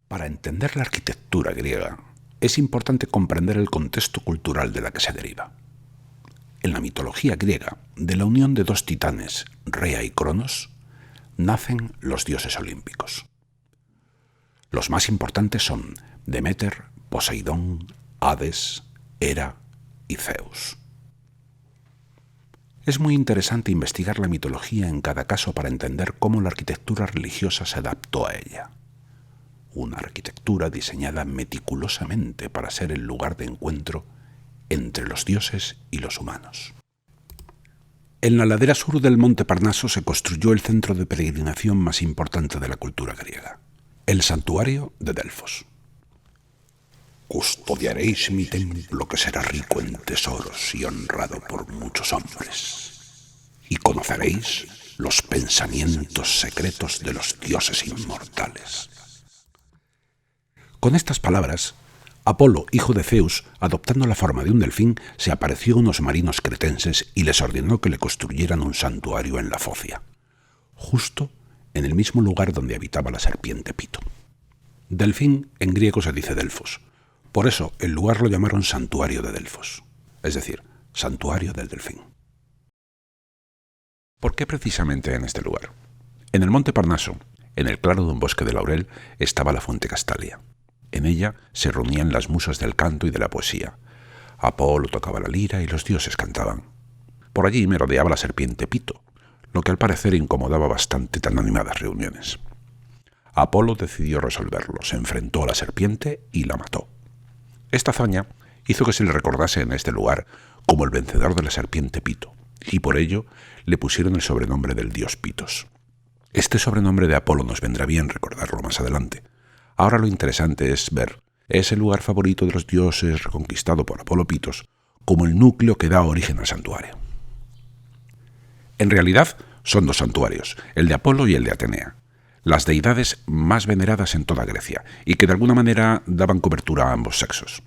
Para entender la arquitectura griega, es importante comprender el contexto cultural de la que se deriva. En la mitología griega, de la unión de dos titanes, Rea y Cronos, nacen los dioses olímpicos. Los más importantes son Deméter, Poseidón, Hades, Hera y Zeus. Es muy interesante investigar la mitología en cada caso para entender cómo la arquitectura religiosa se adaptó a ella. Una arquitectura diseñada meticulosamente para ser el lugar de encuentro entre los dioses y los humanos. En la ladera sur del monte Parnaso se construyó el centro de peregrinación más importante de la cultura griega, el santuario de Delfos. Custodiaréis mi templo que será rico en tesoros y honrado por muchos hombres, y conoceréis los pensamientos secretos de los dioses inmortales. Con estas palabras, Apolo, hijo de Zeus, adoptando la forma de un delfín, se apareció a unos marinos cretenses y les ordenó que le construyeran un santuario en la Focia, justo en el mismo lugar donde habitaba la serpiente Pito. Delfín en griego se dice Delfos, por eso el lugar lo llamaron Santuario de Delfos, es decir, Santuario del Delfín. ¿Por qué precisamente en este lugar? En el monte Parnaso, en el claro de un bosque de laurel, estaba la fuente Castalia. En ella se reunían las musas del canto y de la poesía. Apolo tocaba la lira y los dioses cantaban. Por allí me rodeaba la serpiente Pito, lo que al parecer incomodaba bastante tan animadas reuniones. Apolo decidió resolverlo, se enfrentó a la serpiente y la mató. Esta hazaña hizo que se le recordase en este lugar como el vencedor de la serpiente Pito, y por ello le pusieron el sobrenombre del dios Pitos. Este sobrenombre de Apolo nos vendrá bien recordarlo más adelante. Ahora lo interesante es ver ese lugar favorito de los dioses reconquistado por Apolo Pitos como el núcleo que da origen al santuario. En realidad son dos santuarios, el de Apolo y el de Atenea, las deidades más veneradas en toda Grecia y que de alguna manera daban cobertura a ambos sexos.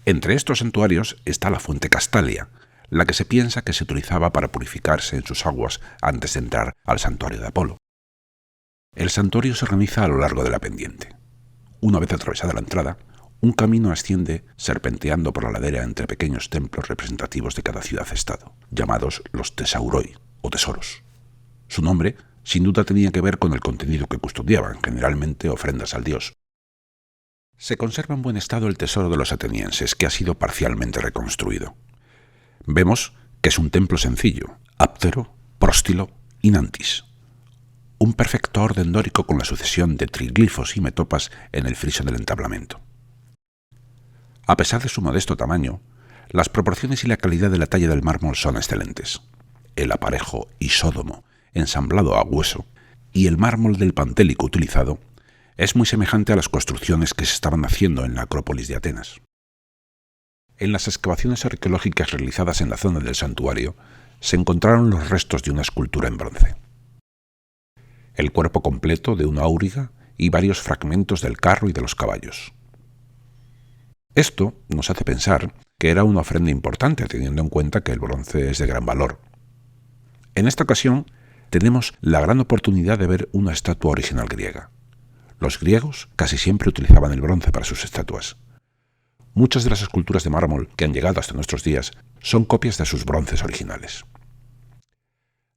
Entre estos santuarios está la fuente Castalia, la que se piensa que se utilizaba para purificarse en sus aguas antes de entrar al santuario de Apolo. El santuario se organiza a lo largo de la pendiente. Una vez atravesada la entrada, un camino asciende serpenteando por la ladera entre pequeños templos representativos de cada ciudad-estado, llamados los tesauroi, o tesoros. Su nombre, sin duda, tenía que ver con el contenido que custodiaban, generalmente ofrendas al dios. Se conserva en buen estado el tesoro de los atenienses, que ha sido parcialmente reconstruido. Vemos que es un templo sencillo, áptero, próstilo y nantis. Un perfecto orden dórico con la sucesión de triglifos y metopas en el friso del entablamento. A pesar de su modesto tamaño, las proporciones y la calidad de la talla del mármol son excelentes. El aparejo isódomo, ensamblado a hueso, y el mármol del Pantélico utilizado, es muy semejante a las construcciones que se estaban haciendo en la Acrópolis de Atenas. En las excavaciones arqueológicas realizadas en la zona del santuario, se encontraron los restos de una escultura en bronce. El cuerpo completo de una auriga y varios fragmentos del carro y de los caballos. Esto nos hace pensar que era una ofrenda importante, teniendo en cuenta que el bronce es de gran valor. En esta ocasión, tenemos la gran oportunidad de ver una estatua original griega. Los griegos casi siempre utilizaban el bronce para sus estatuas. Muchas de las esculturas de mármol que han llegado hasta nuestros días son copias de sus bronces originales.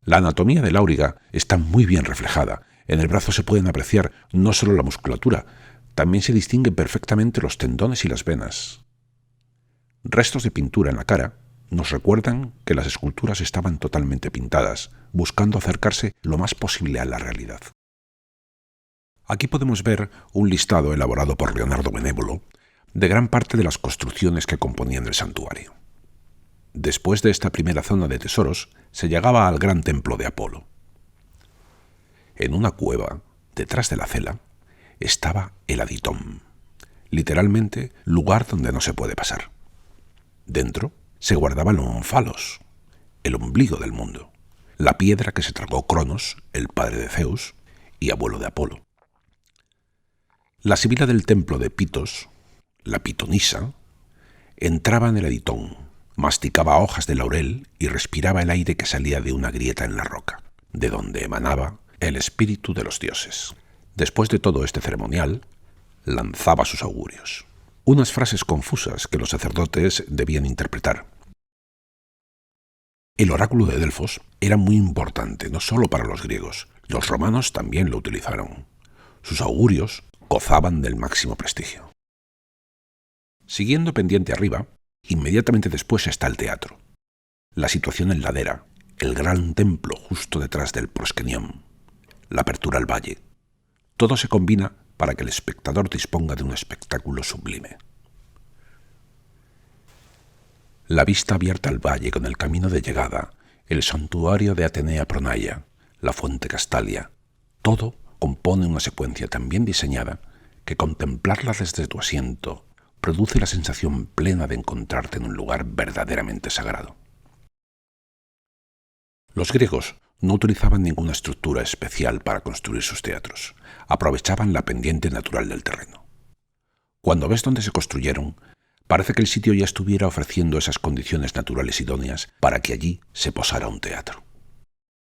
La anatomía del auriga está muy bien reflejada. En el brazo se pueden apreciar no solo la musculatura, también se distinguen perfectamente los tendones y las venas. Restos de pintura en la cara nos recuerdan que las esculturas estaban totalmente pintadas, buscando acercarse lo más posible a la realidad. Aquí podemos ver un listado elaborado por Leonardo Benévolo de gran parte de las construcciones que componían el santuario. Después de esta primera zona de tesoros, se llegaba al gran templo de Apolo. En una cueva, detrás de la cela, estaba el aditón, literalmente lugar donde no se puede pasar. Dentro se guardaba el onfalos, el ombligo del mundo, la piedra que se tragó Cronos, el padre de Zeus y abuelo de Apolo. La sibila del templo de Pitos, la pitonisa, entraba en el aditón, masticaba hojas de laurel y respiraba el aire que salía de una grieta en la roca, de donde emanaba el espíritu de los dioses. Después de todo este ceremonial, lanzaba sus augurios. Unas frases confusas que los sacerdotes debían interpretar. El oráculo de Delfos era muy importante no solo para los griegos, los romanos también lo utilizaron. Sus augurios gozaban del máximo prestigio. Siguiendo pendiente arriba, inmediatamente después está el teatro. La situación en ladera, el gran templo justo detrás del proskenion, la apertura al valle. Todo se combina para que el espectador disponga de un espectáculo sublime. La vista abierta al valle con el camino de llegada, el santuario de Atenea Pronaia, la fuente Castalia, todo compone una secuencia tan bien diseñada que contemplarla desde tu asiento produce la sensación plena de encontrarte en un lugar verdaderamente sagrado. Los griegos no utilizaban ninguna estructura especial para construir sus teatros, aprovechaban la pendiente natural del terreno. Cuando ves dónde se construyeron, parece que el sitio ya estuviera ofreciendo esas condiciones naturales idóneas para que allí se posara un teatro.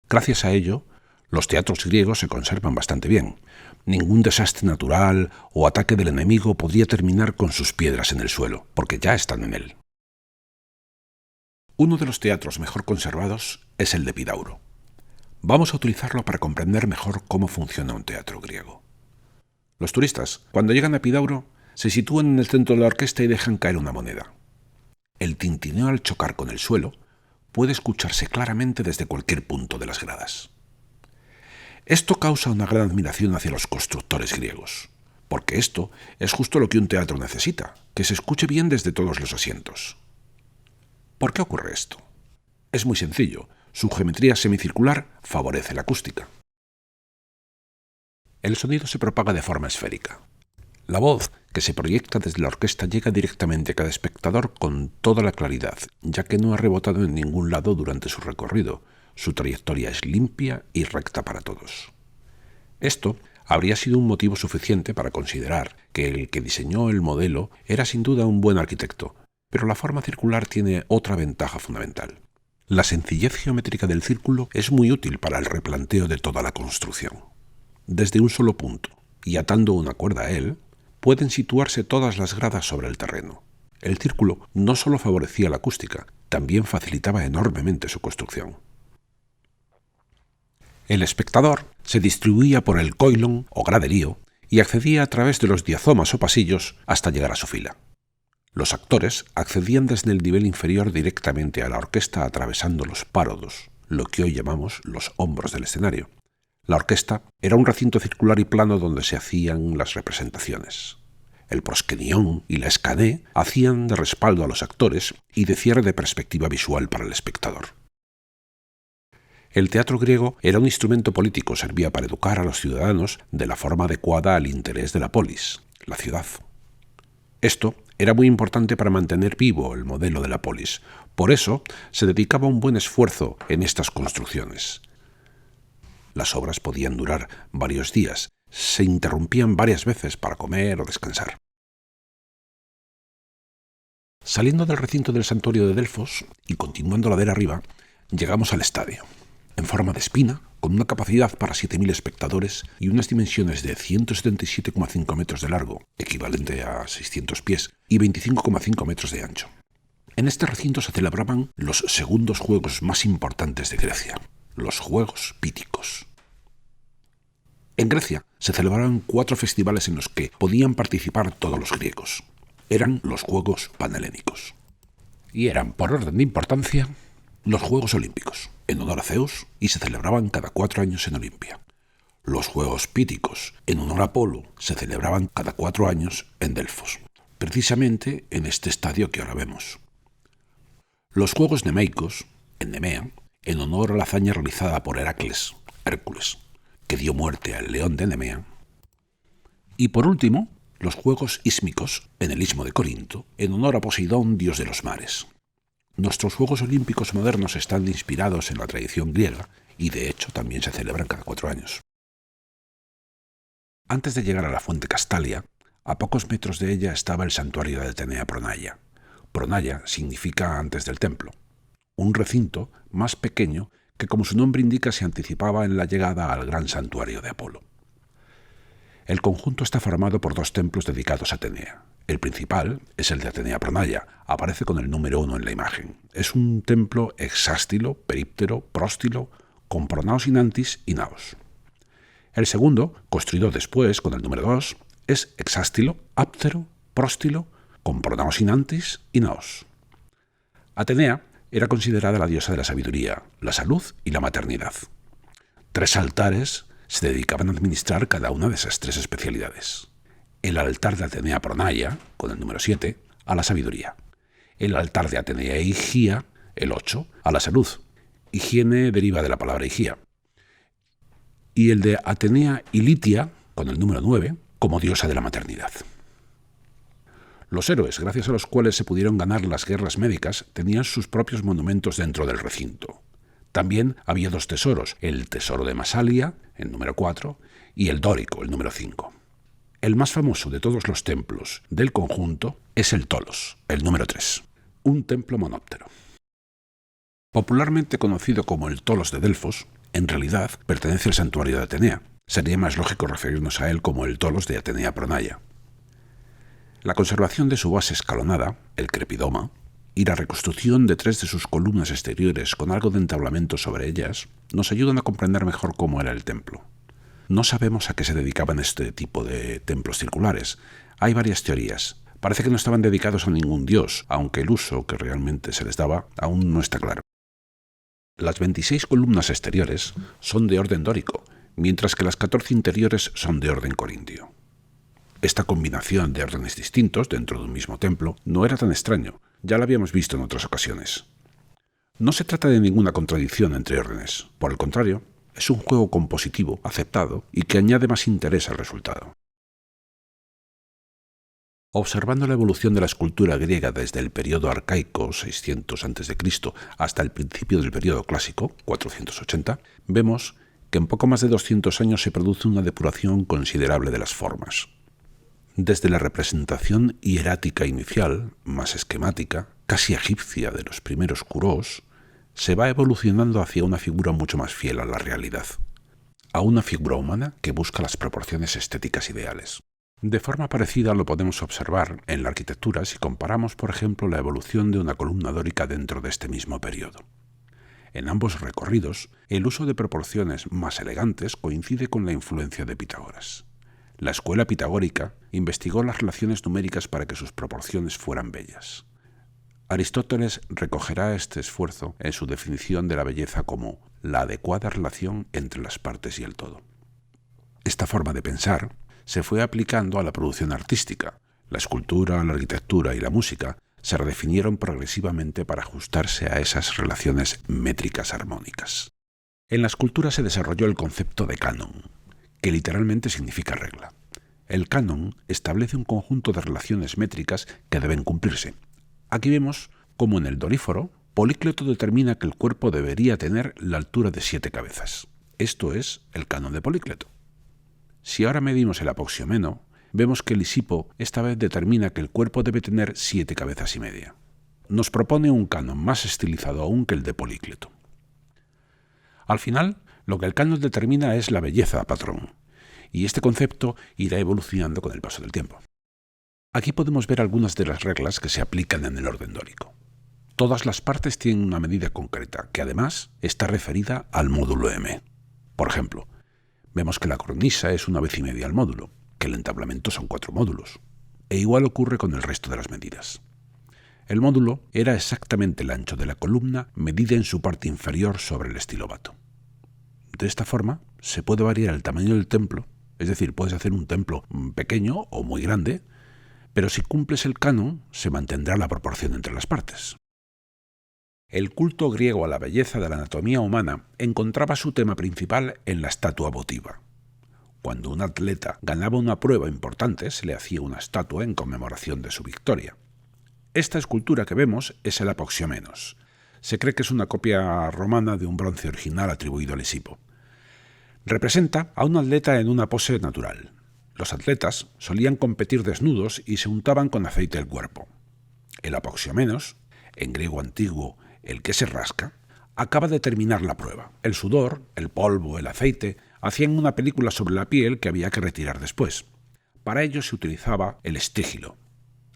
Gracias a ello, los teatros griegos se conservan bastante bien. Ningún desastre natural o ataque del enemigo podría terminar con sus piedras en el suelo, porque ya están en él. Uno de los teatros mejor conservados es el de Epidauro. Vamos a utilizarlo para comprender mejor cómo funciona un teatro griego. Los turistas, cuando llegan a Epidauro, se sitúan en el centro de la orquesta y dejan caer una moneda. El tintineo al chocar con el suelo puede escucharse claramente desde cualquier punto de las gradas. Esto causa una gran admiración hacia los constructores griegos, porque esto es justo lo que un teatro necesita, que se escuche bien desde todos los asientos. ¿Por qué ocurre esto? Es muy sencillo, su geometría semicircular favorece la acústica. El sonido se propaga de forma esférica. La voz que se proyecta desde la orquesta llega directamente a cada espectador con toda la claridad, ya que no ha rebotado en ningún lado durante su recorrido. Su trayectoria es limpia y recta para todos. Esto habría sido un motivo suficiente para considerar que el que diseñó el modelo era sin duda un buen arquitecto, pero la forma circular tiene otra ventaja fundamental. La sencillez geométrica del círculo es muy útil para el replanteo de toda la construcción. Desde un solo punto, y atando una cuerda a él, pueden situarse todas las gradas sobre el terreno. El círculo no solo favorecía la acústica, también facilitaba enormemente su construcción. El espectador se distribuía por el koilon o graderío y accedía a través de los diazomas o pasillos hasta llegar a su fila. Los actores accedían desde el nivel inferior directamente a la orquesta atravesando los párodos, lo que hoy llamamos los hombros del escenario. La orquesta era un recinto circular y plano donde se hacían las representaciones. El proskenion y la escané hacían de respaldo a los actores y de cierre de perspectiva visual para el espectador. El teatro griego era un instrumento político, servía para educar a los ciudadanos de la forma adecuada al interés de la polis, la ciudad. Esto era muy importante para mantener vivo el modelo de la polis. Por eso se dedicaba un buen esfuerzo en estas construcciones. Las obras podían durar varios días, se interrumpían varias veces para comer o descansar. Saliendo del recinto del santuario de Delfos y continuando ladera arriba, llegamos al estadio. En forma de espina, con una capacidad para 7.000 espectadores y unas dimensiones de 177,5 metros de largo, equivalente a 600 pies, y 25,5 metros de ancho. En este recinto se celebraban los segundos juegos más importantes de Grecia, los Juegos Píticos. En Grecia se celebraban 4 festivales en los que podían participar todos los griegos. Eran los Juegos Panhelénicos. Y eran, por orden de importancia, los Juegos Olímpicos, en honor a Zeus, y se celebraban cada 4 años en Olimpia. Los Juegos Píticos, en honor a Apolo, se celebraban cada 4 años en Delfos, precisamente en este estadio que ahora vemos. Los Juegos Nemeicos, en Nemea, en honor a la hazaña realizada por Heracles, Hércules, que dio muerte al león de Nemea. Y por último, los Juegos Ísmicos, en el Istmo de Corinto, en honor a Poseidón, dios de los mares. Nuestros Juegos Olímpicos modernos están inspirados en la tradición griega y de hecho también se celebran cada 4 años. Antes de llegar a la fuente Castalia, a pocos metros de ella estaba el santuario de Atenea Pronaia. Pronaia significa antes del templo, un recinto más pequeño que, como su nombre indica, se anticipaba en la llegada al gran santuario de Apolo. El conjunto está formado por 2 templos dedicados a Atenea. El principal es el de Atenea Pronaya, aparece con el número 1 en la imagen. Es un templo hexástilo, períptero, próstilo, con pronaos inantis y naos. El segundo, construido después con el número 2, es hexástilo, áptero, próstilo, con pronaos inantis y naos. Atenea era considerada la diosa de la sabiduría, la salud y la maternidad. 3 altares se dedicaban a administrar cada una de esas 3 especialidades. El altar de Atenea Pronaya, con el número 7, a la sabiduría. El altar de Atenea Higía, el 8, a la salud. Higiene deriva de la palabra higía. Y el de Atenea Ilitia, con el número 9, como diosa de la maternidad. Los héroes, gracias a los cuales se pudieron ganar las guerras médicas, tenían sus propios monumentos dentro del recinto. También había 2 tesoros, el tesoro de Masalia, el número 4, y el dórico, el número 5. El más famoso de todos los templos del conjunto es el Tolos, el número 3, un templo monóptero. Popularmente conocido como el Tolos de Delfos, en realidad pertenece al santuario de Atenea. Sería más lógico referirnos a él como el Tolos de Atenea Pronaya. La conservación de su base escalonada, el crepidoma, y la reconstrucción de 3 de sus columnas exteriores con algo de entablamento sobre ellas nos ayudan a comprender mejor cómo era el templo. No sabemos a qué se dedicaban este tipo de templos circulares. Hay varias teorías. Parece que no estaban dedicados a ningún dios, aunque el uso que realmente se les daba aún no está claro. Las 26 columnas exteriores son de orden dórico, mientras que las 14 interiores son de orden corintio. Esta combinación de órdenes distintos dentro de un mismo templo no era tan extraño, ya lo habíamos visto en otras ocasiones. No se trata de ninguna contradicción entre órdenes, por el contrario, es un juego compositivo aceptado y que añade más interés al resultado. Observando la evolución de la escultura griega desde el período arcaico, 600 a.C., hasta el principio del período clásico, 480, vemos que en poco más de 200 años se produce una depuración considerable de las formas. Desde la representación hierática inicial, más esquemática, casi egipcia de los primeros curós, se va evolucionando hacia una figura mucho más fiel a la realidad, a una figura humana que busca las proporciones estéticas ideales. De forma parecida lo podemos observar en la arquitectura si comparamos, por ejemplo, la evolución de una columna dórica dentro de este mismo periodo. En ambos recorridos, el uso de proporciones más elegantes coincide con la influencia de Pitágoras. La escuela pitagórica investigó las relaciones numéricas para que sus proporciones fueran bellas. Aristóteles recogerá este esfuerzo en su definición de la belleza como la adecuada relación entre las partes y el todo. Esta forma de pensar se fue aplicando a la producción artística. La escultura, la arquitectura y la música se redefinieron progresivamente para ajustarse a esas relaciones métricas armónicas. En la escultura se desarrolló el concepto de canon, que literalmente significa regla. El canon establece un conjunto de relaciones métricas que deben cumplirse. Aquí vemos cómo en el Doríforo, Polícleto determina que el cuerpo debería tener la altura de 7 cabezas. Esto es el canon de Polícleto. Si ahora medimos el Apoxiomeno, vemos que Lisipo esta vez determina que el cuerpo debe tener 7 cabezas y media. Nos propone un canon más estilizado aún que el de Polícleto. Al final, lo que el canon determina es la belleza patrón, y este concepto irá evolucionando con el paso del tiempo. Aquí podemos ver algunas de las reglas que se aplican en el orden dórico. Todas las partes tienen una medida concreta, que además está referida al módulo M. Por ejemplo, vemos que la cornisa es 1 vez y media al módulo, que el entablamento son 4 módulos, e igual ocurre con el resto de las medidas. El módulo era exactamente el ancho de la columna medida en su parte inferior sobre el estilóbato. De esta forma, se puede variar el tamaño del templo, es decir, puedes hacer un templo pequeño o muy grande, pero si cumples el canon, se mantendrá la proporción entre las partes. El culto griego a la belleza de la anatomía humana encontraba su tema principal en la estatua votiva. Cuando un atleta ganaba una prueba importante, se le hacía una estatua en conmemoración de su victoria. Esta escultura que vemos es el Apoxiomenos. Se cree que es una copia romana de un bronce original atribuido a Lisipo. Representa a un atleta en una pose natural. Los atletas solían competir desnudos y se untaban con aceite el cuerpo. El Apoxiomenos, en griego antiguo el que se rasca, acaba de terminar la prueba. El sudor, el polvo, el aceite hacían una película sobre la piel que había que retirar después. Para ello se utilizaba el estrígilo.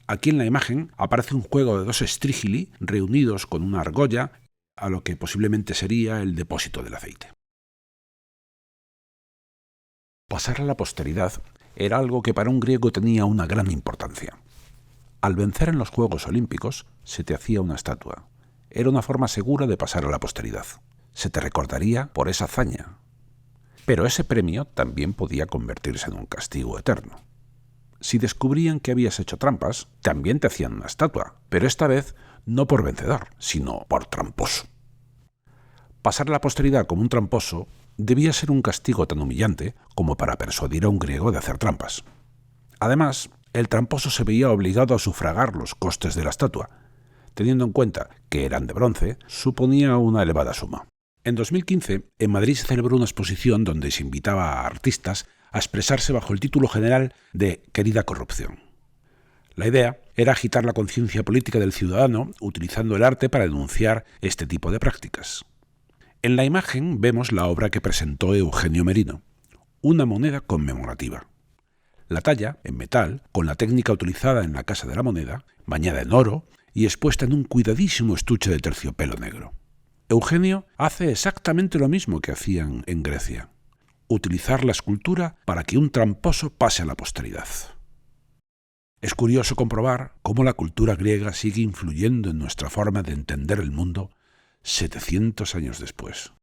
Aquí en la imagen aparece un juego de 2 estrígili reunidos con una argolla a lo que posiblemente sería el depósito del aceite. Pasar a la posteridad era algo que para un griego tenía una gran importancia. Al vencer en los Juegos Olímpicos se te hacía una estatua. Era una forma segura de pasar a la posteridad. Se te recordaría por esa hazaña. Pero ese premio también podía convertirse en un castigo eterno. Si descubrían que habías hecho trampas, también te hacían una estatua, pero esta vez no por vencedor, sino por tramposo. Pasar a la posteridad como un tramposo debía ser un castigo tan humillante como para persuadir a un griego de hacer trampas. Además, el tramposo se veía obligado a sufragar los costes de la estatua. Teniendo en cuenta que eran de bronce, suponía una elevada suma. En 2015, en Madrid se celebró una exposición donde se invitaba a artistas a expresarse bajo el título general de Querida corrupción. La idea era agitar la conciencia política del ciudadano utilizando el arte para denunciar este tipo de prácticas. En la imagen vemos la obra que presentó Eugenio Merino, una moneda conmemorativa. La talla, en metal, con la técnica utilizada en la Casa de la Moneda, bañada en oro y expuesta en un cuidadísimo estuche de terciopelo negro. Eugenio hace exactamente lo mismo que hacían en Grecia: utilizar la escultura para que un tramposo pase a la posteridad. Es curioso comprobar cómo la cultura griega sigue influyendo en nuestra forma de entender el mundo 700 años después.